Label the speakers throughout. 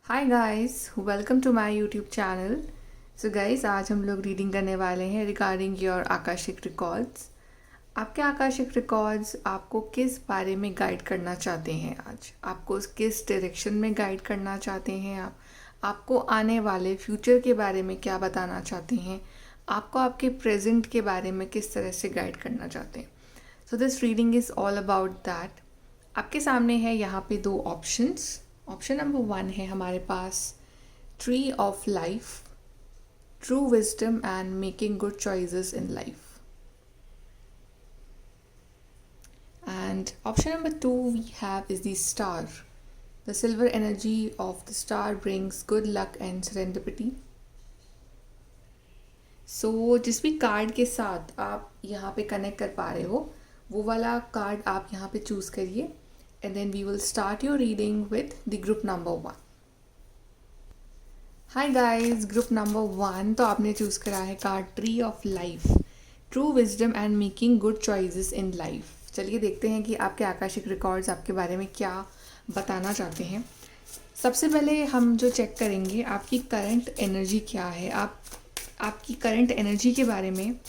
Speaker 1: Hi guys, welcome to my YouTube channel. So guys, आज हम लोग रीडिंग करने वाले हैं रिगार्डिंग योर आकाशिक रिकॉर्ड्स। आपके आकाशिक रिकॉर्ड्स आपको किस बारे में गाइड करना चाहते हैं? आज आपको किस डायरेक्शन में गाइड करना चाहते हैं? आपको आने वाले फ्यूचर के बारे में क्या बताना चाहते हैं? आपको आपके प्रेजेंट के बारे में किस तरह से गाइड करना चाहते हैं? So this reading is all about that. आपके सामने है यहाँ पे दो ऑप्शंस। ऑप्शन नंबर 1 है हमारे पास tree of life, true wisdom and making good choices in life. And option number 2 we have is the star. The silver energy of the star brings good luck and serendipity. So जिस भी card के साथ आप यहाँ पे connect कर पा रहे हो वो वाला कार्ड आप यहाँ पे चूज़ करिए and then we will start your reading with the group number 1. Hi guys, group number 1 तो आपने चूज़ करा है card tree of life, true wisdom and making good choices in life. चलिए देखते हैं कि आपके आकाशिक रिकॉर्ड्स आपके बारे में क्या बताना चाहते हैं। सबसे पहले हम जो चेक करेंगे आपकी करंट एनर्जी क्या है। आपकी करंट एनर्जी के बारे में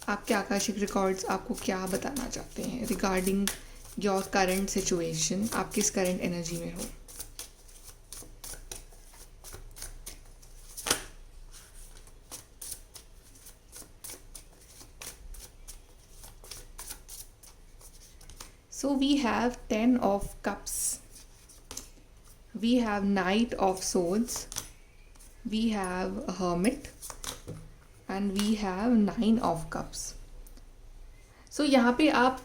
Speaker 1: आपके आकाशिक रिकॉर्ड्स आपको क्या बताना चाहते हैं रिगार्डिंग योर करंट सिचुएशन। आप किस करंट एनर्जी में हो? So we have 10 of cups, we have knight of swords, we have a hermit and we have 9 of cups. So यहाँ पे आप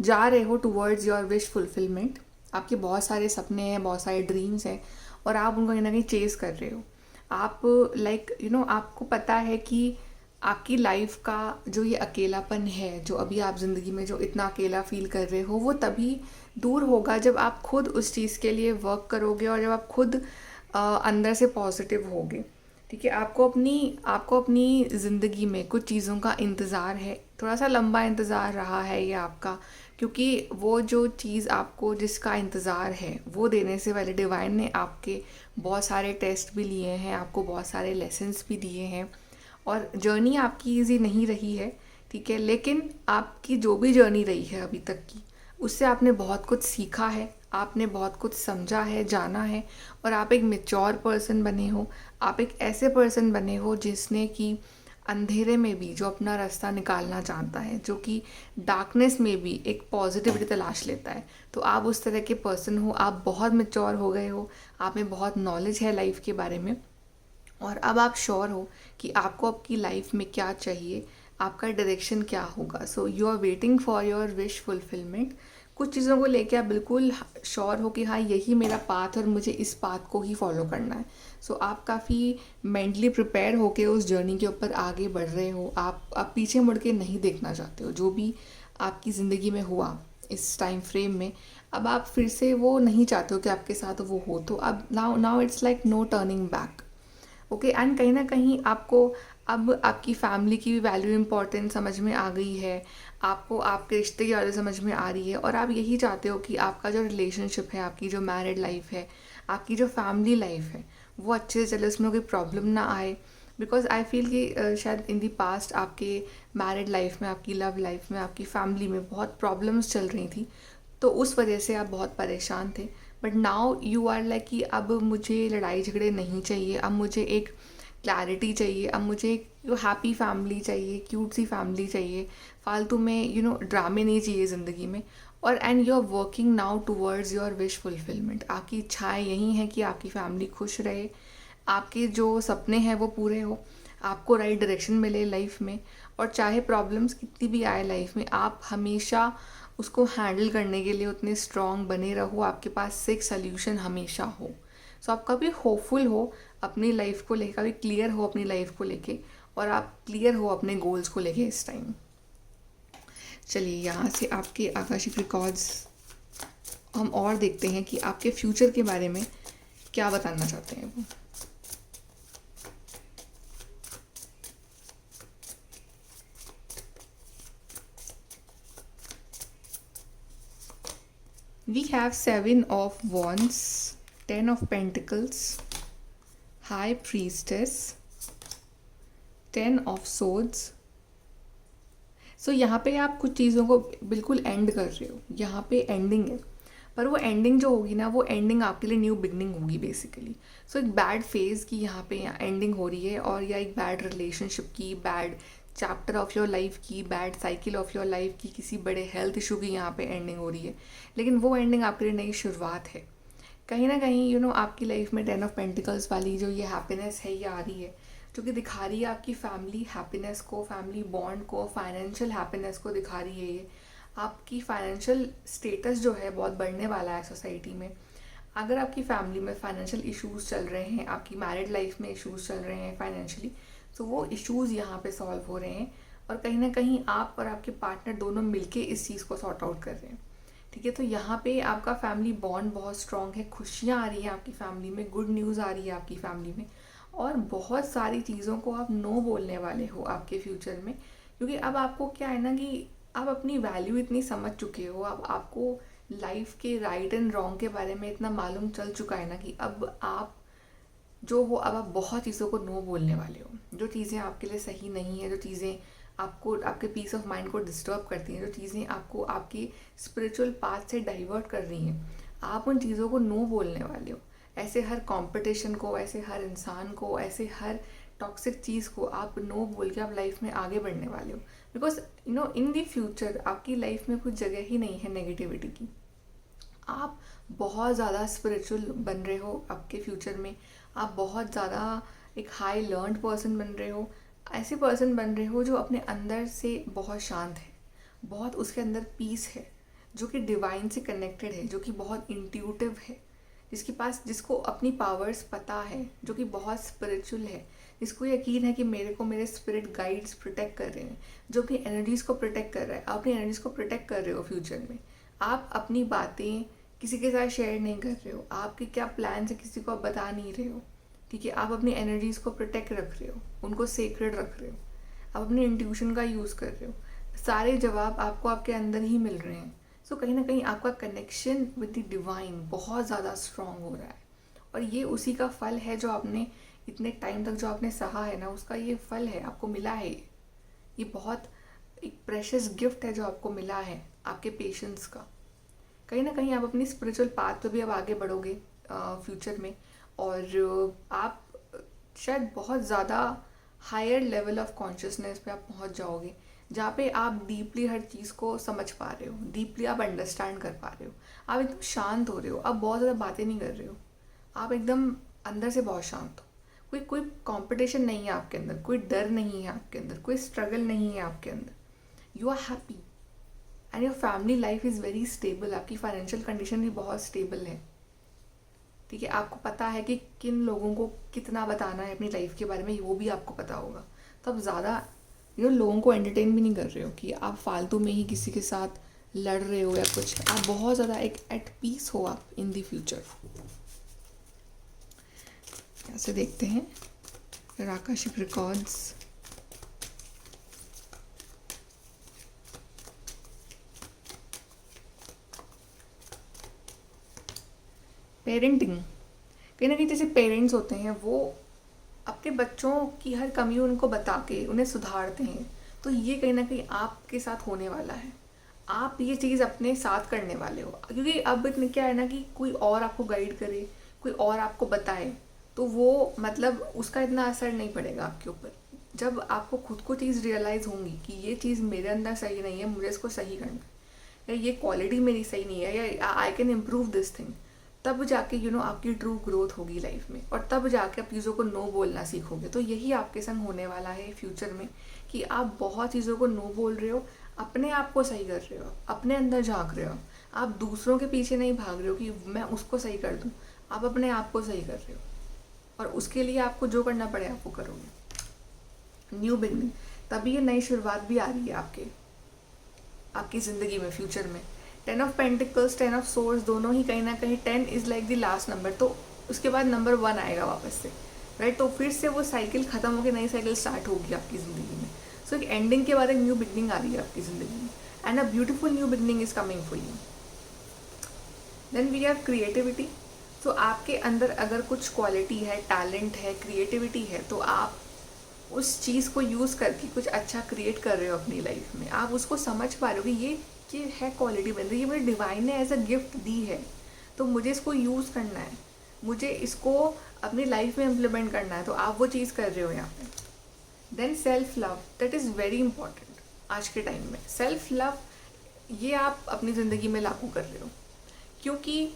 Speaker 1: जा रहे हो टूवर्ड्स योर विश फुलफिलमेंट। आपके बहुत सारे सपने हैं, बहुत सारे ड्रीम्स हैं और आप उनको कहीं ना कहीं चेस कर रहे हो। आप आपको पता है कि आपकी लाइफ का जो ये अकेलापन है, जो अभी आप ज़िंदगी में जो इतना अकेला फील कर रहे हो, वो तभी दूर होगा जब आप खुद उस चीज़ के लिए वर्क करोगे और जब आप खुद अंदर से पॉजिटिव होगे। ठीक है, आपको अपनी ज़िंदगी में कुछ चीज़ों का इंतज़ार है। थोड़ा सा लंबा इंतज़ार रहा है ये आपका, क्योंकि वो जो चीज़ आपको जिसका इंतज़ार है वो देने से पहले डिवाइन ने आपके बहुत सारे टेस्ट भी लिए हैं, आपको बहुत सारे लेसन्स भी दिए हैं और जर्नी आपकी ईजी नहीं रही है। ठीक है, लेकिन आपकी जो भी जर्नी रही है अभी तक की, उससे आपने बहुत कुछ सीखा है, आपने बहुत कुछ समझा है, जाना है और आप एक मेच्योर पर्सन बने हो। आप एक ऐसे पर्सन बने हो जिसने कि अंधेरे में भी जो अपना रास्ता निकालना चाहता है, जो कि डार्कनेस में भी एक पॉजिटिविटी तलाश लेता है। तो आप उस तरह के पर्सन हो, आप बहुत मेच्योर हो गए हो, आप में बहुत नॉलेज है लाइफ के बारे में और अब आप श्योर हो कि आपको आपकी लाइफ में क्या चाहिए, आपका डायरेक्शन क्या होगा। So you are waiting for your wish fulfilment. कुछ चीज़ों को लेके आप बिल्कुल श्योर हो कि हाँ, यही मेरा पाथ और मुझे इस पाथ को ही फॉलो करना है। सो आप काफ़ी मेंटली प्रिपेयर होके उस जर्नी के ऊपर आगे बढ़ रहे हो। आप पीछे मुड़ के नहीं देखना चाहते हो। जो भी आपकी ज़िंदगी में हुआ इस टाइम फ्रेम में, अब आप फिर से वो नहीं चाहते हो कि आपके साथ वो हो। तो अब now it's like no turning back. Okay, and कहीं ना कहीं आपको अब आपकी फैमिली की भी वैल्यू इंपॉर्टेंट समझ में आ गई है, आपको आपके रिश्ते की वैल्यू समझ में आ रही है और आप यही चाहते हो कि आपका जो रिलेशनशिप है, आपकी जो मैरिड लाइफ है, आपकी जो फैमिली लाइफ है, वो अच्छे से चले, उसमें कोई प्रॉब्लम ना आए। बिकॉज आई फील कि शायद इन दी पास्ट आपके मैरिड लाइफ में, आपकी लव लाइफ में, आपकी फैमिली में बहुत प्रॉब्लम्स चल रही थी, तो उस वजह से आप बहुत परेशान थे। But now you are like कि अब मुझे लड़ाई झगड़े नहीं चाहिए, अब मुझे एक क्लैरिटी चाहिए, अब मुझे एक हैप्पी फैमिली चाहिए, क्यूट सी फैमिली चाहिए, फालतू में ड्रामे नहीं चाहिए ज़िंदगी में। और and you are working now towards your wish fulfilment. आपकी इच्छाएं यही हैं कि आपकी फैमिली खुश रहे, आपके जो सपने हैं वो पूरे हो, आपको राइट डायरेक्शन मिले लाइफ में। और चाहे प्रॉब्लम्स कितनी भी आए लाइफ में, आप हमेशा उसको हैंडल करने के लिए उतने स्ट्रॉन्ग बने रहो, आपके पास एक सल्यूशन हमेशा हो। सो आप कभी होपफुल हो अपनी लाइफ को लेकर, कभी क्लियर हो अपनी लाइफ को लेके और आप क्लियर हो अपने गोल्स को लेके इस टाइम। चलिए यहाँ से आपके आकाशिक रिकॉर्ड्स हम और देखते हैं कि आपके फ्यूचर के बारे में क्या बताना चाहते हैं वो। We have 7 of wands, 10 of Pentacles, High Priestess, 10 of Swords. सो यहाँ पे आप कुछ चीज़ों को बिल्कुल एंड कर रहे हो, यहाँ पे एंडिंग है, पर वो एंडिंग जो होगी ना, वो एंडिंग आपके लिए न्यू बिगनिंग होगी बेसिकली. सो एक बैड फेज़ की यहाँ पे एंडिंग हो रही है, और या एक बैड रिलेशनशिप की, bad chapter of your life की, bad cycle of your life की, किसी बड़े हेल्थ इशू की यहाँ पे एंडिंग हो रही है. लेकिन वो एंडिंग आपके लिए नई शुरुआत है. कहीं ना कहीं आपकी लाइफ में 10 ऑफ पेंटिकल्स वाली जो ये हैप्पीनेस है, ये आ रही है, जो कि दिखा रही है आपकी फैमिली हैप्पीनेस को, फैमिली बॉन्ड को, फाइनेंशियल हैप्पीनेस को दिखा रही है. ये आपकी फाइनेंशियल स्टेटस जो है बहुत बढ़ने वाला है सोसाइटी में. अगर आपकी फैमिली में फाइनेंशियल इश्यूज चल रहे हैं, आपकी मैरिड लाइफ में इश्यूज चल रहे हैं फाइनेंशियली, तो वो इश्यूज यहाँ पे सॉल्व हो रहे हैं, और कहीं ना कहीं आप और आपके पार्टनर दोनों मिलके इस चीज़ को सॉर्ट आउट कर रहे हैं. ठीक है, तो यहाँ पे आपका फैमिली बॉन्ड बहुत स्ट्रॉन्ग है, खुशियाँ आ रही हैं आपकी फैमिली में, गुड न्यूज़ आ रही है आपकी फैमिली में, और बहुत सारी चीज़ों को आप नो बोलने वाले हो आपके फ्यूचर में. क्योंकि अब आपको क्या है ना कि आप अपनी वैल्यू इतनी समझ चुके हो, अब आपको लाइफ के राइट एंड रॉन्ग के बारे में इतना मालूम चल चुका है ना, कि अब आप जो हो, अब आप बहुत चीज़ों को नो बोलने वाले हो. जो चीज़ें आपके लिए सही नहीं है, जो चीज़ें आपको आपके पीस ऑफ माइंड को डिस्टर्ब करती हैं, जो चीज़ें आपको आपकी स्पिरिचुअल पाथ से डाइवर्ट कर रही हैं, आप उन चीज़ों को नो बोलने वाले हो. ऐसे हर कंपटीशन को, ऐसे हर इंसान को, ऐसे हर टॉक्सिक चीज़ को आप नो बोल के आप लाइफ में आगे बढ़ने वाले हो. बिकॉज इन दी फ्यूचर आपकी लाइफ में कुछ जगह ही नहीं है नेगेटिविटी की. आप बहुत ज़्यादा स्पिरिचुअल बन रहे हो आपके फ्यूचर में. आप बहुत ज़्यादा एक हाई लर्नड पर्सन बन रहे हो. ऐसे पर्सन बन रहे हो जो अपने अंदर से बहुत शांत है, बहुत उसके अंदर पीस है, जो कि डिवाइन से कनेक्टेड है, जो कि बहुत इंट्यूटिव है, जिसको अपनी पावर्स पता है, जो कि बहुत स्पिरिचुअल है, जिसको यकीन है कि मेरे को मेरे स्पिरिट गाइड्स प्रोटेक्ट कर रहे हैं, जो अपनी एनर्जीज़ को प्रोटेक्ट कर रहा है. आप अपनी एनर्जीज़ को प्रोटेक्ट कर रहे हो फ्यूचर में. आप अपनी बातें किसी के साथ शेयर नहीं कर रहे हो, आपके क्या प्लान है किसी को आप बता नहीं रहे हो. ठीक है, आप अपनी एनर्जीज़ को प्रोटेक्ट रख रहे हो, उनको सेक्रेड रख रहे हो, आप अपने इंट्यूशन का यूज़ कर रहे हो. सारे जवाब आपको आपके अंदर ही मिल रहे हैं. सो कहीं ना कहीं आपका कनेक्शन विद द डिवाइन बहुत ज़्यादा स्ट्रॉन्ग हो रहा है, और ये उसी का फल है जो आपने इतने टाइम तक जो आपने सहा है ना, उसका ये फल है, आपको मिला है. ये बहुत एक प्रेशियस गिफ्ट है जो आपको मिला है आपके पेशेंस का. कहीं ना कहीं आप अपनी स्पिरिचुअल पाथ पे भी अब आगे बढ़ोगे फ्यूचर में, और आप शायद बहुत ज़्यादा हायर लेवल ऑफ कॉन्शियसनेस पे आप पहुंच जाओगे, जहाँ पे आप डीपली हर चीज़ को समझ पा रहे हो, डीपली आप अंडरस्टैंड कर पा रहे हो. आप एकदम शांत हो रहे हो, आप बहुत ज़्यादा बातें नहीं कर रहे हो, आप एकदम अंदर से बहुत शांत हो. कोई कंपटीशन नहीं है आपके अंदर, कोई डर नहीं है आपके अंदर, कोई स्ट्रगल नहीं है आपके अंदर. You are happy and your family life is very stable. आपकी फाइनेंशियल कंडीशन भी बहुत स्टेबल है. ठीक है, आपको पता है कि किन लोगों को कितना बताना है अपनी लाइफ के बारे में, वो भी आपको पता होगा. तो आप ज़्यादा लोगों को एंटरटेन भी नहीं कर रहे हो कि आप फालतू में ही किसी के साथ लड़ रहे हो या कुछ. आप बहुत ज़्यादा एक एट पीस हो आप इन द फ्यूचर. ऐसे देखते हैं आकाशिक रिकॉर्ड्स. पेरेंटिंग, कहीं ना कहीं जैसे पेरेंट्स होते हैं वो अपने बच्चों की हर कमी उनको बता के उन्हें सुधारते हैं. तो ये कहीं ना कहीं आपके साथ होने वाला है. आप ये चीज़ अपने साथ करने वाले हो, क्योंकि अब क्या है ना कि कोई और आपको गाइड करे, कोई और आपको बताए, तो वो मतलब उसका इतना असर नहीं पड़ेगा आपके ऊपर. जब आपको खुद को चीज़ रियलाइज़ होंगी कि ये चीज़ मेरे अंदर सही नहीं है, मुझे इसको सही करना है, या ये क्वालिटी मेरी सही नहीं है, या I can improve this thing, तब जाके आपकी ट्रू ग्रोथ होगी लाइफ में, और तब जाके आप चीज़ों को नो बोलना सीखोगे. तो यही आपके संग होने वाला है फ्यूचर में, कि आप बहुत चीज़ों को नो बोल रहे हो, अपने आप को सही कर रहे हो, अपने अंदर झांक रहे हो. आप दूसरों के पीछे नहीं भाग रहे हो कि मैं उसको सही कर दूँ. आप अपने आप को सही कर रहे हो, और उसके लिए आपको जो करना पड़े आप वो करोगे. न्यू बिगनिंग, तभी ये नई शुरुआत भी आ रही है आपकी ज़िंदगी में फ्यूचर में. 10 ऑफ पेंटिकल्स, 10 ऑफ सोर्स, दोनों ही कहीं ना कहीं 10 is like the last number. तो उसके बाद नंबर 1 आएगा वापस से, राइट. तो फिर से वो साइकिल ख़त्म होकर नई साइकिल स्टार्ट होगी आपकी ज़िंदगी में. सो एक एंडिंग के बाद एक न्यू बिगनिंग आ रही है आपकी ज़िंदगी में, and a beautiful new beginning is coming for you. Then we have creativity. तो आपके अंदर अगर कुछ क्वालिटी है, टैलेंट है, क्रिएटिविटी है, तो आप उस चीज़ को यूज़ करके कुछ अच्छा क्रिएट कर रहे हो अपनी लाइफ में। आप उसको समझ पा रहे हो कि ये है क्वालिटी बन रही है, ये मुझे डिवाइन ने एज अ गिफ्ट दी है, तो मुझे इसको यूज़ करना है, मुझे इसको अपनी लाइफ में इम्प्लीमेंट करना है, तो आप वो चीज़ कर रहे हो यहाँ पे। Then self love, that is very important आज के टाइम में। सेल्फ लव ये आप अपनी ज़िंदगी में लागू कर रहे हो, क्योंकि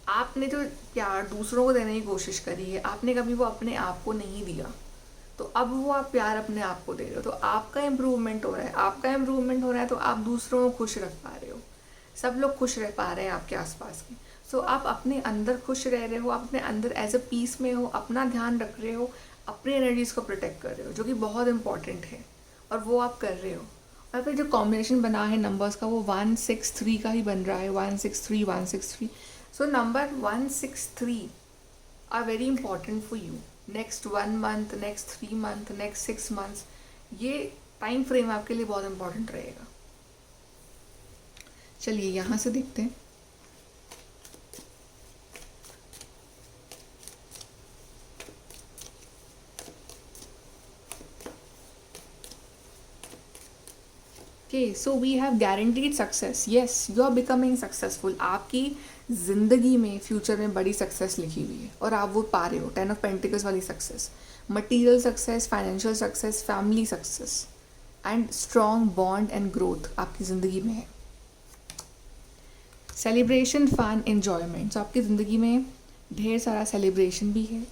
Speaker 1: आपने जो प्यार दूसरों को देने की कोशिश करी है, आपने कभी वो अपने आप को नहीं दिया, तो अब वो आप प्यार अपने आप को दे रहे हो, तो आपका इम्प्रूवमेंट हो रहा है। आपका इम्प्रूवमेंट हो रहा है तो आप दूसरों को खुश रख पा रहे हो, सब लोग खुश रह पा रहे हैं आपके आसपास के। सो आप अपने अंदर खुश रह रहे हो, आप अपने अंदर एज अ पीस में हो, अपना ध्यान रख रहे हो, अपनी एनर्जीज को प्रोटेक्ट कर रहे हो, जो कि बहुत इंपॉर्टेंट है, और वो आप कर रहे हो। और फिर जो कॉम्बिनेशन बना है नंबर्स का, वो 163 का ही बन रहा है, 163 163। So number 163 are very important for you. Next 1 month, next 3 month, next 6 months, ये टाइम फ्रेम आपके लिए बहुत इंपॉर्टेंट रहेगा। चलिए यहाँ से देखते हैं। Okay, so we have guaranteed success. Yes, you are becoming successful. आपकी ज़िंदगी में फ्यूचर में बड़ी सक्सेस लिखी हुई है और आप वो पा रहे हो। 10 ऑफ पेंटिकल्स वाली success, material success, financial success, family success and strong bond and growth आपकी ज़िंदगी में है। Celebration, fun, enjoyment. तो आपकी ज़िंदगी में ढेर सारा सेलिब्रेशन भी है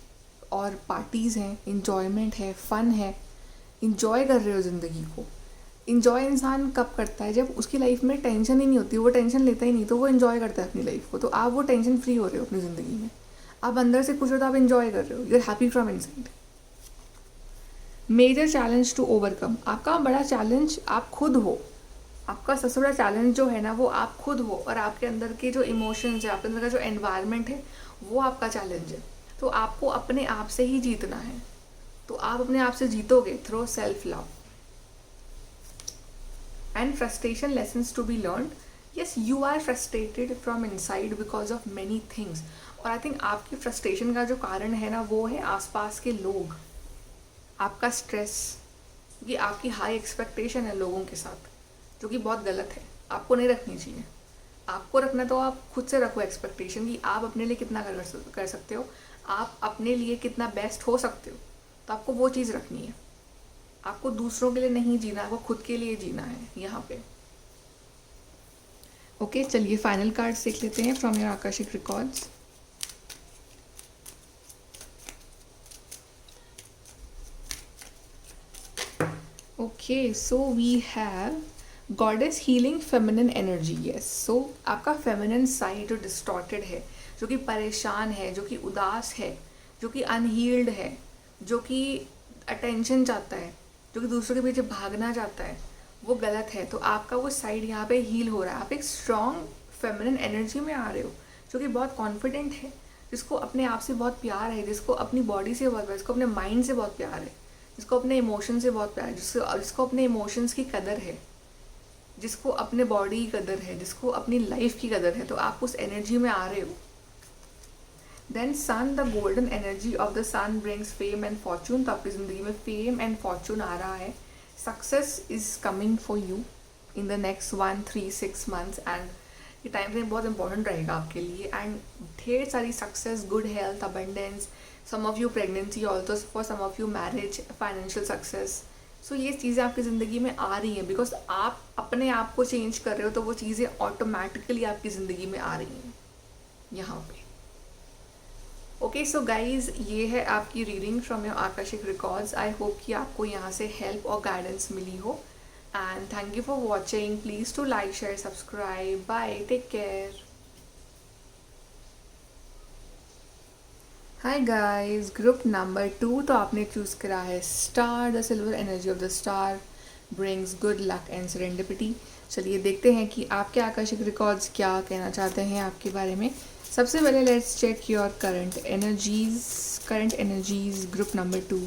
Speaker 1: और पार्टीज़ हैं, इन्जॉयमेंट है, फ़न है, इन्जॉय कर रहे हो ज़िंदगी को। इन्जॉय इंसान कब करता है? जब उसकी लाइफ में टेंशन ही नहीं होती, वो टेंशन लेता ही नहीं, तो वो इन्जॉय करता है अपनी लाइफ को। तो आप वो टेंशन फ्री हो रहे हो अपनी ज़िंदगी में, आप अंदर से खुश हो, तो आप इन्जॉय कर रहे हो, you are happy from inside. Major challenge to overcome, आपका बड़ा चैलेंज आप खुद हो। आपका सबसे बड़ा चैलेंज जो है ना, वो आप खुद हो, और आपके अंदर के जो इमोशंस है, आपके अंदर का जो एनवायरनमेंट है, वो आपका चैलेंज है। तो आपको अपने आप से ही जीतना है, तो आप अपने आप से जीतोगे through self love. And frustration lessons to be learned. Yes, you are frustrated from inside because of many things. और आई थिंक आपकी फ्रस्ट्रेशन का जो कारण है ना, वो है आसपास के लोग, आपका स्ट्रेस, क्योंकि आपकी हाई एक्सपेक्टेशन है लोगों के साथ, जो कि बहुत गलत है, आपको नहीं रखनी चाहिए। आपको रखना तो आप खुद से रखो एक्सपेक्टेशन, कि आप अपने लिए कितना कर सकते हो, आप अपने लिए कितना बेस्ट हो सकते हो, तो आपको वो चीज़ रखनी है। आपको दूसरों के लिए नहीं जीना, आपको खुद के लिए जीना है यहाँ पे। ओके, चलिए फाइनल कार्ड्स देख लेते हैं from your Akashic records. Okay, so we have goddess healing feminine energy. Yes, so आपका फेमिनिन साइड जो डिस्टॉर्टेड है, जो कि परेशान है, जो कि उदास है, जो कि अनहील्ड है, जो कि अटेंशन चाहता है, जो कि दूसरों के पीछे भागना चाहता है, वो गलत है। तो आपका वो साइड यहाँ पे हील हो रहा है। आप एक स्ट्रॉन्ग फेमिनिन एनर्जी में आ रहे हो, जो कि बहुत कॉन्फिडेंट है, जिसको अपने आप से बहुत प्यार है, जिसको अपनी बॉडी से बहुत प्यार है, जिसको अपने माइंड से बहुत प्यार है, जिसको अपने इमोशन से बहुत प्यार है, जिसको अपने इमोशंस की कदर है, जिसको अपने बॉडी की कदर है, जिसको अपनी लाइफ की कदर है। तो आप उस एनर्जी में आ रहे हो। Then sun, the golden energy of the sun brings fame and fortune. तो आपकी ज़िंदगी में फेम एंड फॉर्चून आ रहा है, success is coming for you in the next 1-3-6 months, and ये टाइम फ्रेम बहुत इंपॉर्टेंट रहेगा आपके लिए। एंड ढेर सारी success, good health, abundance, some of you pregnancy also, for some of you marriage, financial success. So ये चीज़ें आपकी ज़िंदगी में आ रही हैं, बिकॉज आप अपने आप को चेंज कर रहे हो, तो वो चीज़ें ऑटोमेटिकली आपकी ज़िंदगी में आ रही हैं यहाँ पे। ओके, सो गाइज, ये है आपकी reading from your Akashic records. I hope कि आपको यहाँ से हेल्प और गाइडेंस मिली हो, and thank you for watching. Please to like, share, subscribe. Bye, take care. Hi guys, group number 2, तो आपने चूज़ करा है star. The silver energy of the star brings good luck and serendipity. चलिए देखते हैं कि आपके आकाशिक रिकॉर्ड्स क्या कहना चाहते हैं आपके बारे में। सबसे पहले let's check your current energies group number 2।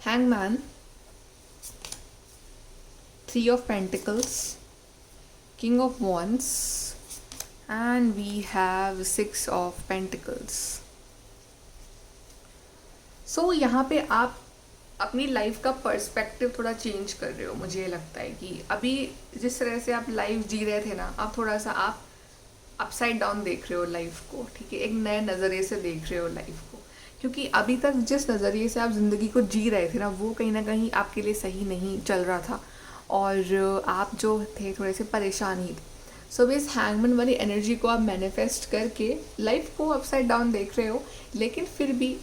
Speaker 1: Hangman, 3 of Pentacles, King of Wands, and we have 6 of Pentacles. So यहाँ पे आप अपनी लाइफ का पर्सपेक्टिव थोड़ा चेंज कर रहे हो। मुझे लगता है कि अभी जिस तरह से आप लाइफ जी रहे थे ना, आप थोड़ा सा आप अपसाइड डाउन देख रहे हो लाइफ को, ठीक है, एक नए नज़रिए से देख रहे हो लाइफ को। क्योंकि अभी तक जिस नज़रिए से आप ज़िंदगी को जी रहे थे ना, वो कहीं ना कहीं आपके लिए सही नहीं चल रहा था और आप जो थे थोड़े से परेशान ही थे। सो इस हैंगमैन वाली एनर्जी को आप मैनिफेस्ट करके लाइफ को अपसाइड डाउन देख रहे हो, लेकिन फिर भी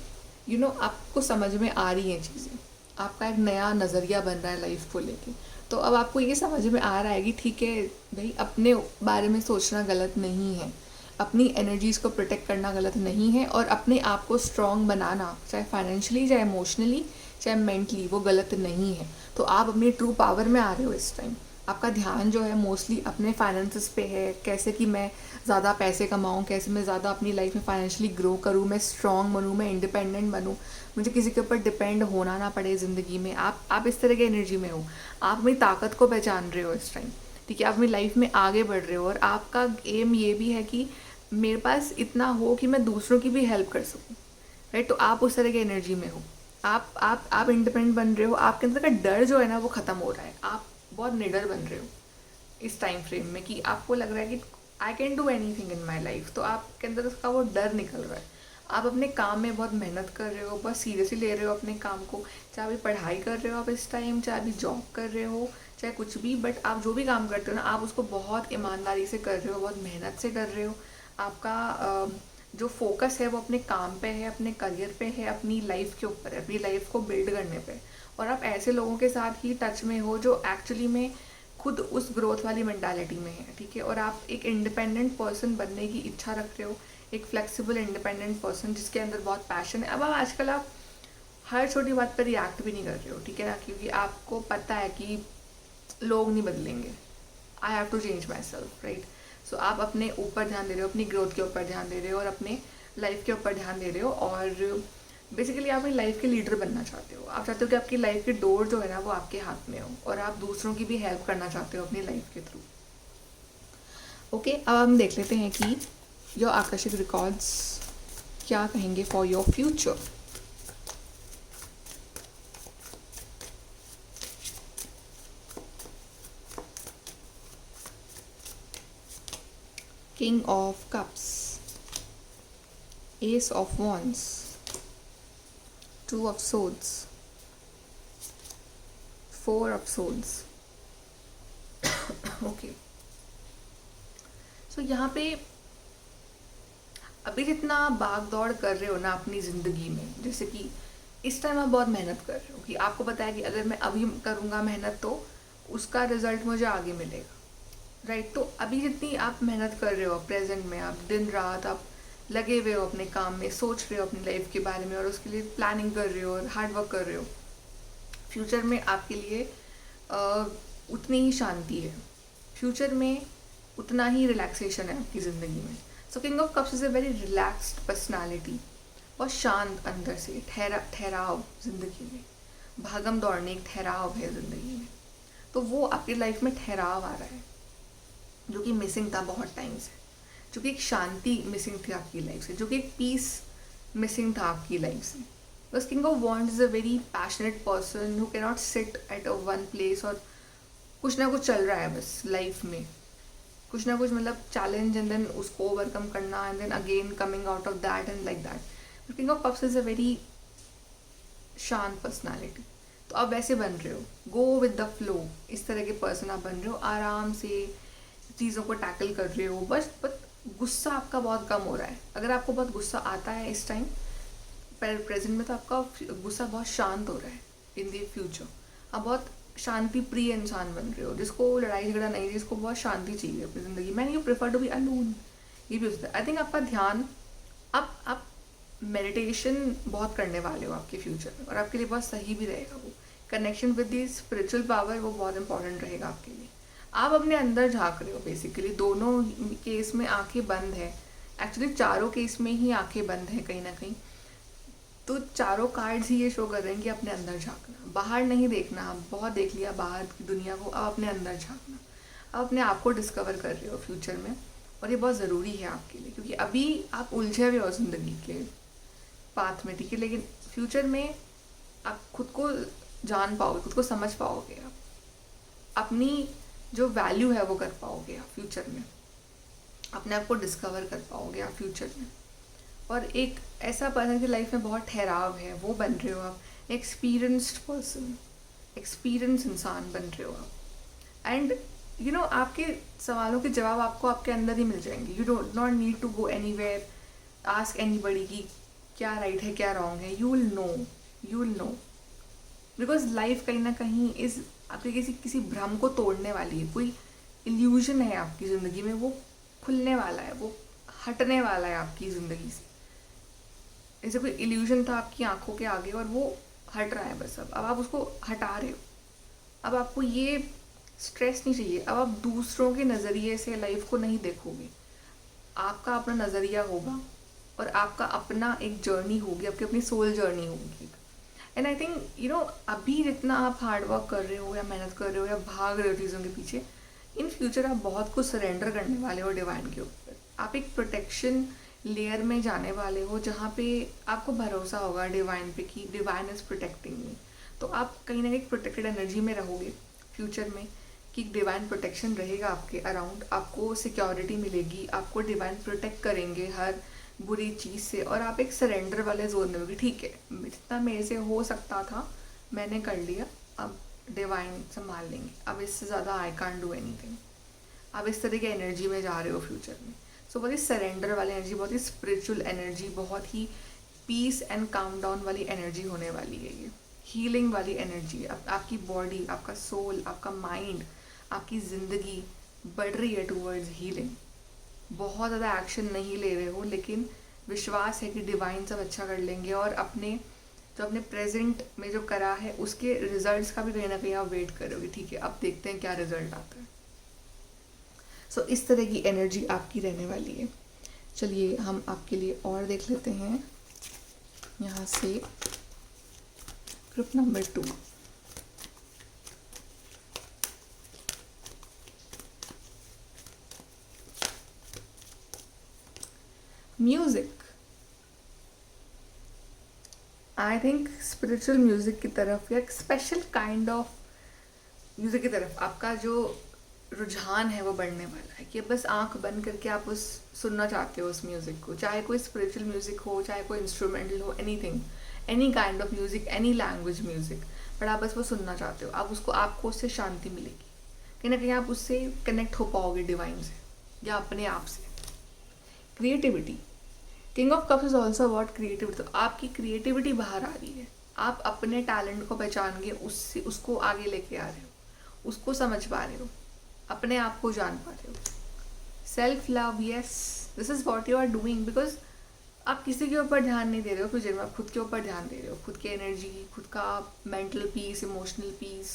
Speaker 1: आपको समझ में आ रही हैं चीज़ें, आपका एक नया नज़रिया बन रहा है लाइफ को लेके। तो अब आपको ये समझ में आ रहा है कि ठीक है भाई, अपने बारे में सोचना गलत नहीं है, अपनी एनर्जीज़ को प्रोटेक्ट करना गलत नहीं है, और अपने आप को स्ट्रॉन्ग बनाना, चाहे फाइनेंशियली, चाहे इमोशनली, चाहे मेंटली, वो गलत नहीं है। तो आप अपनी ट्रू पावर में आ रहे हो इस टाइम। आपका ध्यान जो है मोस्टली अपने फाइनेंसेस पे है, कैसे कि मैं ज़्यादा पैसे कमाऊँ, कैसे मैं ज़्यादा अपनी लाइफ में फाइनेंशियली ग्रो करूँ, मैं स्ट्रॉन्ग बनूँ, मैं इंडिपेंडेंट बनूँ, मुझे किसी के ऊपर डिपेंड होना ना पड़े ज़िंदगी में। आप इस तरह की एनर्जी में हो। आप अपनी ताकत को पहचान रहे हो इस टाइम, ठीक है, आप अपनी लाइफ में आगे बढ़ रहे हो, और आपका एम ये भी है कि मेरे पास इतना हो कि मैं दूसरों की भी हेल्प कर सकूँ, राइट। तो आप उस तरह की एनर्जी में हो। आप इंडिपेंडेंट बन रहे हो, आपके अंदर का डर जो है ना वो ख़त्म हो रहा है। आप बहुत निडर बन रहे हो इस टाइम फ्रेम में कि आपको लग रहा है कि आई can do any thing in my life. तो आपके अंदर उसका वो डर निकल रहा है। आप अपने काम में बहुत मेहनत कर रहे हो, बहुत सीरियसली ले रहे हो अपने काम को, चाहे अभी पढ़ाई कर रहे हो आप इस टाइम, चाहे अभी जॉब कर रहे हो, चाहे कुछ भी, बट आप जो भी काम करते हो ना, आप उसको बहुत ईमानदारी से कर रहे हो, बहुत मेहनत से कर रहे हो। आपका जो फोकस है वो अपने काम पे है, अपने करियर पे है, अपनी लाइफ के ऊपर है, अपनी लाइफ को बिल्ड करने पे। और आप ऐसे लोगों के साथ ही टच में हो जो एक्चुअली में खुद उस ग्रोथ वाली मेंटालिटी में है, ठीक है। और आप एक इंडिपेंडेंट पर्सन बनने की इच्छा रख रहे हो, एक फ्लेक्सिबल इंडिपेंडेंट पर्सन जिसके अंदर बहुत पैशन है। अब आजकल आप हर छोटी बात पर रिएक्ट भी नहीं कर रहे हो, ठीक है ना, क्योंकि आपको पता है कि लोग नहीं बदलेंगे, I have to change myself, right. So आप अपने ऊपर ध्यान दे रहे हो, अपनी ग्रोथ के ऊपर ध्यान दे रहे हो, और अपने लाइफ के ऊपर ध्यान दे रहे हो। और बेसिकली आप अपनी लाइफ के लीडर बनना चाहते हो। आप चाहते हो कि आपकी लाइफ की डोर जो है ना वो आपके हाथ में हो, और आप दूसरों की भी हेल्प करना चाहते हो अपनी लाइफ के थ्रू। ओके, अब हम देख लेते हैं कि योर आकर्षक रिकॉर्ड्स क्या कहेंगे for your future. King of Cups, Ace of Wands, 2 of Swords, 4 of Swords. Okay. So यहाँ पे अभी जितना भाग दौड़ कर रहे हो ना अपनी ज़िंदगी में, जैसे कि इस टाइम आप बहुत मेहनत कर रहे हो कि आपको पता है कि अगर मैं अभी करूँगा मेहनत तो उसका रिजल्ट मुझे आगे मिलेगा, राइट। तो अभी जितनी आप मेहनत कर रहे हो प्रेजेंट में, आप दिन रात आप लगे हुए हो अपने काम में, सोच रहे हो अपनी लाइफ के बारे में, और उसके लिए प्लानिंग कर रहे हो और हार्ड वर्क कर रहे हो, फ्यूचर में आपके लिए उतनी ही शांति है, फ्यूचर में उतना ही रिलैक्सेशन है आपकी ज़िंदगी में। So king of cups is a very relaxed personality, बहुत शांत अंदर से, ठहराव ज़िंदगी में, भागम दौड़ने एक ठहराव है ज़िंदगी में। तो वो आपकी लाइफ में ठहराव आ रहा है जो कि मिसिंग था बहुत टाइम से, जो कि एक शांति मिसिंग थी आपकी लाइफ से, जो कि एक पीस मिसिंग था आपकी लाइफ से। बस king of wands is a very passionate person who can not sit at a one place, और कुछ ना कुछ चल रहा है बस लाइफ में, कुछ ना कुछ मतलब चैलेंज, एंड देन उसको ओवरकम करना, and then again coming out of that and like that. King of cups is a very शांत पर्सनैलिटी। तो आप वैसे बन रहे हो, गो विद द फ्लो, इस तरह के पर्सन आप बन रहे हो, आराम से चीज़ों को टैकल कर रहे हो। बस गुस्सा आपका बहुत कम हो रहा है। अगर आपको बहुत गुस्सा आता है इस टाइम प्रेजेंट में, तो आपका गुस्सा बहुत शांत हो रहा है। इन द फ्यूचर आप बहुत शांति प्रिय इंसान बन रहे हो, जिसको लड़ाई झगड़ा नहीं, जिसको बहुत शांति चाहिए अपनी ज़िंदगी में। You prefer to be alone, ये भी हो सकता है। आई थिंक आपका ध्यान, आप मेडिटेशन बहुत करने वाले हो आपके फ्यूचर में, और आपके लिए बहुत सही भी रहेगा। वो connection with the spiritual power वो बहुत इंपॉर्टेंट रहेगा आपके लिए। आप अपने अंदर झांक रहे हो बेसिकली, दोनों केस में आंखें बंद है, एक्चुअली चारों केस में ही आंखें बंद है कहीं ना कहीं। तो चारों कार्ड्स ही ये शो कर रहे हैं कि अपने अंदर झांकना, बाहर नहीं देखना। आप बहुत देख लिया बाहर की दुनिया को, अब अपने अंदर झांकना। अब अपने आप को डिस्कवर कर रहे हो फ्यूचर में, और ये बहुत ज़रूरी है आपके लिए, क्योंकि अभी आप उलझे हुए हो ज़िंदगी के पाथ में, ठीक है, लेकिन फ्यूचर में आप खुद को जान पाओगे, खुद को समझ पाओगे, आप अपनी जो वैल्यू है वो कर पाओगे आप फ्यूचर में, अपने आप को डिस्कवर कर पाओगे आप फ्यूचर में। और एक ऐसा पर्सन की लाइफ में बहुत ठहराव है, वो बन रहे हो आप, एक्सपीरियंस्ड पर्सन, एक्सपीरियंस इंसान बन रहे हो आप। एंड यू नो, आपके सवालों के जवाब आपको आपके अंदर ही मिल जाएंगे। You don't not need to go anywhere, ask anybody कि क्या राइट है क्या रॉन्ग है। You will know because life कहीं ना कहीं इस आपके किसी भ्रम को तोड़ने वाली है। कोई इल्यूजन है आपकी ज़िंदगी में, वो खुलने वाला है, वो हटने वाला है आपकी ज़िंदगी से। जैसे कोई इल्यूजन था आपकी आंखों के आगे और वो हट रहा है बस। अब आप उसको हटा रहे हो। अब आपको ये स्ट्रेस नहीं चाहिए। अब आप दूसरों के नज़रिए से लाइफ को नहीं देखोगे, आपका अपना नज़रिया होगा और आपका अपना एक जर्नी होगी, आपकी अपनी सोल जर्नी होगी। And I think you know, अभी जितना आप हार्ड वर्क कर रहे हो या मेहनत कर रहे हो या भाग रहे हो चीज़ों के पीछे, इन फ्यूचर आप बहुत कुछ सरेंडर करने वाले हो डिवाइन के ऊपर। आप एक प्रोटेक्शन लेयर में जाने वाले हो जहाँ पे आपको भरोसा होगा डिवाइन पे कि डिवाइन इज़ प्रोटेक्टिंग मी। तो आप कहीं ना कहीं प्रोटेक्टेड एनर्जी में रहोगे फ्यूचर में, कि डिवाइन प्रोटेक्शन रहेगा आपके अराउंड, आपको सिक्योरिटी मिलेगी, आपको डिवाइन प्रोटेक्ट करेंगे हर बुरी चीज़ से। और आप एक सरेंडर वाले जोन में होगी, ठीक है जितना मेरे से हो सकता था मैंने कर लिया, अब डिवाइन संभाल लेंगे, अब इससे ज़्यादा आई कांट डू एनीथिंग। आप इस तरह की एनर्जी में जा रहे हो फ्यूचर में। सो बहुत ही सरेंडर वाली एनर्जी, बहुत ही स्पिरिचुअल एनर्जी, बहुत ही पीस एंड काम डाउन वाली एनर्जी होने वाली है ये, हीलिंग वाली एनर्जी। आपकी बॉडी, आपका सोल, आपका माइंड, आपकी ज़िंदगी बढ़ रही है टूवर्ड्स हीलिंग। बहुत ज़्यादा एक्शन नहीं ले रहे हो, लेकिन विश्वास है कि डिवाइन सब अच्छा कर लेंगे, और अपने प्रेजेंट में जो करा है उसके रिजल्ट्स का भी कहीं ना कहीं आप वेट करोगे, ठीक है अब देखते हैं क्या रिजल्ट आता है। सो इस तरह की एनर्जी आपकी रहने वाली है। चलिए हम आपके लिए और देख लेते हैं यहाँ से group number 2। Music, I think spiritual music की तरफ या स्पेशल काइंड ऑफ म्यूज़िक की तरफ आपका जो रुझान है वो बढ़ने वाला है, कि बस आंख बंद करके आप उस सुनना चाहते हो उस म्यूज़िक को, चाहे कोई स्पिरिचुअल म्यूज़िक हो, चाहे कोई इंस्ट्रूमेंटल हो, anything, any kind of music, any language music, but आप बस वो सुनना चाहते हो। आप उसको, आपको उससे शांति मिलेगी, कहीं ना कहीं आप उससे कनेक्ट हो पाओगे डिवाइन से या अपने आप से। Creativity, king of cups is also about creativity. तो आपकी क्रिएटिविटी बाहर आ रही है, आप अपने टैलेंट को पहचान के उससे उसको आगे लेके आ रहे हो, उसको समझ पा रहे हो, अपने आप को जान पा रहे हो। Self love, yes this is what you are doing, because आप किसी के ऊपर ध्यान नहीं दे रहे हो फ्यूचर में, आप खुद के ऊपर ध्यान दे रहे हो, खुद की एनर्जी, खुद का मेंटल पीस, इमोशनल पीस,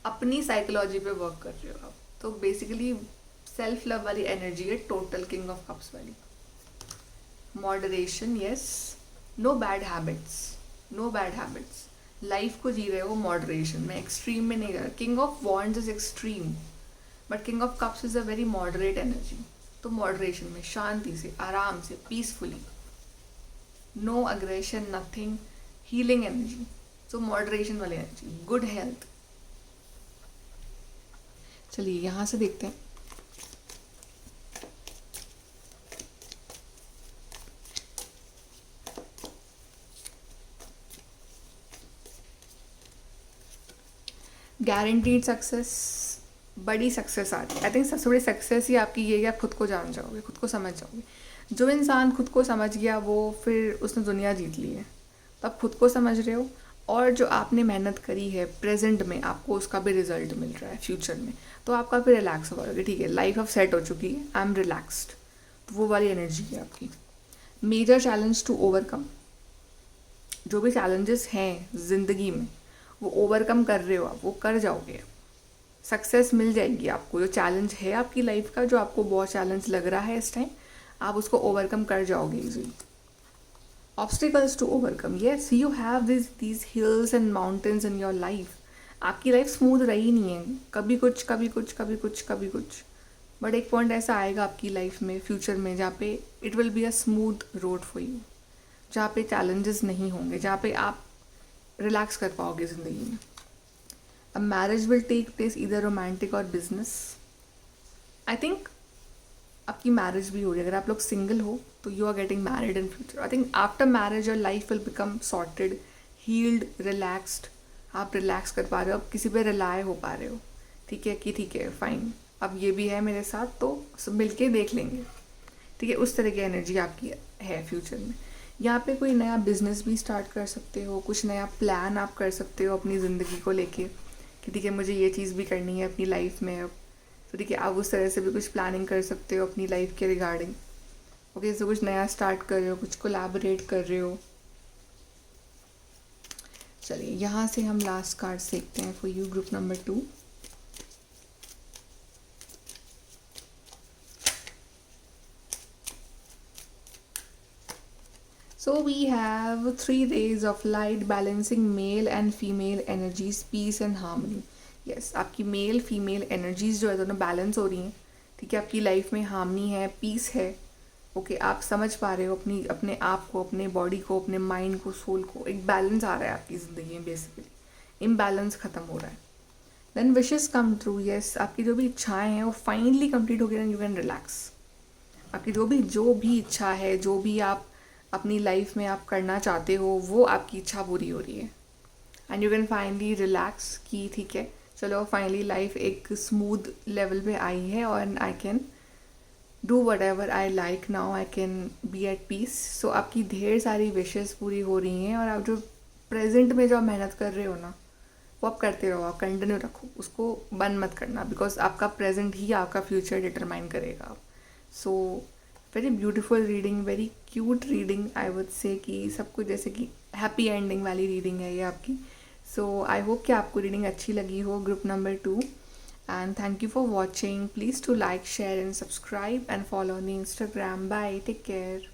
Speaker 1: अपनी साइकोलॉजी पे वर्क कर रहे हो आप। तो बेसिकली सेल्फ लव वाली एनर्जी है टोटल किंग ऑफ कप्स वाली। Moderation, yes, no bad habits, no bad habits, life को जी रहे हो मॉडरेशन में, एक्सट्रीम में नहीं रह रहा। King of wands is extreme, but king of cups is a very moderate energy. तो मॉडरेशन में, शांति से, आराम से, peacefully, no aggression, nothing, healing energy. So moderation वाली एनर्जी, गुड हेल्थ। चलिए यहाँ से देखते हैं गारंटीड सक्सेस, बड़ी सक्सेस आ रही है। आई थिंक सबसे बड़ी सक्सेस ही आपकी ये है कि आप खुद को जान जाओगे, खुद को समझ जाओगे। जो इंसान खुद को समझ गया वो फिर उसने दुनिया जीत ली है। तो आप खुद को समझ रहे हो, और जो आपने मेहनत करी है प्रेजेंट में आपको उसका भी रिजल्ट मिल रहा है फ्यूचर में। तो आप काफ़ी रिलैक्स हो जाओगे, ठीक है लाइफ अब सेट हो चुकी है, आई एम रिलैक्सड। तो वो वाली एनर्जी है आपकी। मेजर चैलेंज टू ओवरकम, जो भी चैलेंजेस हैं ज़िंदगी में वो ओवरकम कर रहे हो आप, वो कर जाओगे, सक्सेस मिल जाएगी आपको। जो चैलेंज है आपकी लाइफ का, जो आपको बहुत चैलेंज लग रहा है इस टाइम, आप उसको ओवरकम कर जाओगे easily. Obstacles to overcome. Yes, you have these hills and mountains in your life. आपकी लाइफ स्मूथ रही नहीं है, कभी कुछ कभी कुछ कभी कुछ कभी कुछ. बट एक पॉइंट ऐसा आएगा आपकी लाइफ में फ्यूचर में जहाँ पे it will be a smooth road for you, जहाँ पे चैलेंजेस नहीं होंगे, जहाँ पे आप रिलैक्स कर पाओगे ज़िंदगी में. A marriage will take place इधर रोमांटिक और बिजनेस. आई थिंक आपकी मैरिज भी हो रही है. अगर आप लोग सिंगल हो तो you are getting married in future. I think after marriage your life will become sorted, healed, relaxed. आप रिलैक्स कर पा रहे हो, आप किसी पे रिलाय हो पा रहे हो. ठीक है कि ठीक है फाइन, अब ये भी है मेरे साथ तो सब मिल के देख लेंगे. ठीक है, उस तरह की एनर्जी आपकी है फ्यूचर में. यहाँ पे कोई नया बिजनेस भी स्टार्ट कर सकते हो, कुछ नया प्लान आप कर सकते हो अपनी ज़िंदगी को लेके कि ठीक है मुझे ये चीज़ भी करनी है अपनी लाइफ में अब. तो ठीक है, आप उस तरह से भी कुछ प्लानिंग कर सकते हो अपनी लाइफ के रिगार्डिंग. ओके, सो कुछ नया स्टार्ट कर रहे हो, कुछ कोलैबोरेट कर रहे हो. चलिए यहाँ से हम लास्ट कार्ड देखते हैं for you, group number 2. So we have 3 rays of light balancing male and female energies, peace and harmony. Yes, आपकी मेल फीमेल एनर्जीज जो है दोनों बैलेंस हो रही हैं. ठीक है, आपकी लाइफ में हार्मनी है, पीस है. ओके, आप समझ पा रहे हो अपने आप को, अपने बॉडी को, अपने माइंड को, सोल को. एक बैलेंस आ रहा है आपकी ज़िंदगी में. बेसिकली इम्बैलेंस ख़त्म हो रहा है. Then wishes come true. Yes, आपकी जो भी इच्छाएं हैं वो फाइनली कंप्लीट हो गई. And you can relax. आपकी जो भी इच्छा है, जो भी आप अपनी लाइफ में आप करना चाहते हो, वो आपकी इच्छा पूरी हो रही है. And you can finally relax कि ठीक है चलो फाइनली लाइफ एक स्मूथ लेवल पे आई है और I can do whatever I like now, I can be at peace. So आपकी ढेर सारी विशेस पूरी हो रही हैं. और आप जो प्रेजेंट में जो आप मेहनत कर रहे हो ना, वो आप करते रहो, आप कंटिन्यू रखो, उसको बंद मत करना. बिकॉज आपका प्रेजेंट ही आपका फ्यूचर डिटरमाइन करेगा. So very beautiful reading, very cute reading. I would say कि सब कुछ जैसे कि हैप्पी एंडिंग वाली रीडिंग है ये आपकी. सो आई होप कि आपको रीडिंग अच्छी लगी हो, group number 2. And thank you for watching. Please to like, share and subscribe and follow on Instagram. बाय, टेक केयर.